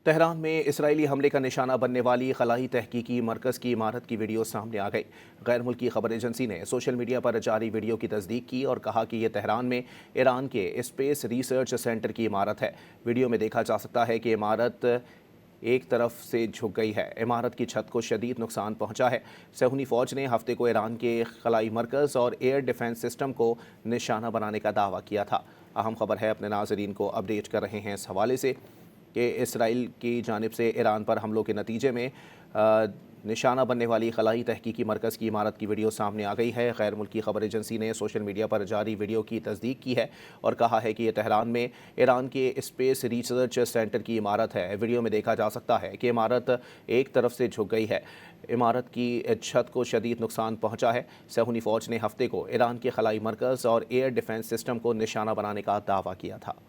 Tehran में Israeli हमले का निशाना बनने वाली खलाई तहकीकी मरकज़ की इमारत की वीडियो सामने आ गई। गैर मुल्की खबर एजेंसी ने सोशल मीडिया पर जारी वीडियो की तस्दीक की और कहा कि यह तेहरान में ईरान के स्पेस रिसर्च सेंटर की इमारत है। वीडियो में देखा जा सकता है कि इमारत एक तरफ से झुक गई है। इमारत की छत को शदीद नुकसान पहुंचा है। सहूनी फ़ौज ने हफ्ते को ईरान के खलाई मरकज़ और एयर डिफेंस सिस्टम को निशाना बनाने का दावा किया था। अहम खबर है, अपने नाज़रीन को अपडेट कर रहे हैं इस हवाले से कि इसराइल की जानिब से ईरान पर हमलों के नतीजे में निशाना बनने वाली खलाई तहकीकी मरकज़ की इमारत की वीडियो सामने आ गई है। गैर मुल्की खबर एजेंसी ने सोशल मीडिया पर जारी वीडियो की तस्दीक की है और कहा है कि यह तेहरान में ईरान के स्पेस रिसर्च सेंटर की इमारत है। वीडियो में देखा जा सकता है कि इमारत एक तरफ से झुक गई है। इमारत की छत को शदीद नुकसान पहुंचा है। सहूनी फ़ौज ने हफ्ते को ईरान के खलाई मरकज़ और एयर डिफेंस सिस्टम को निशाना बनाने का दावा किया था।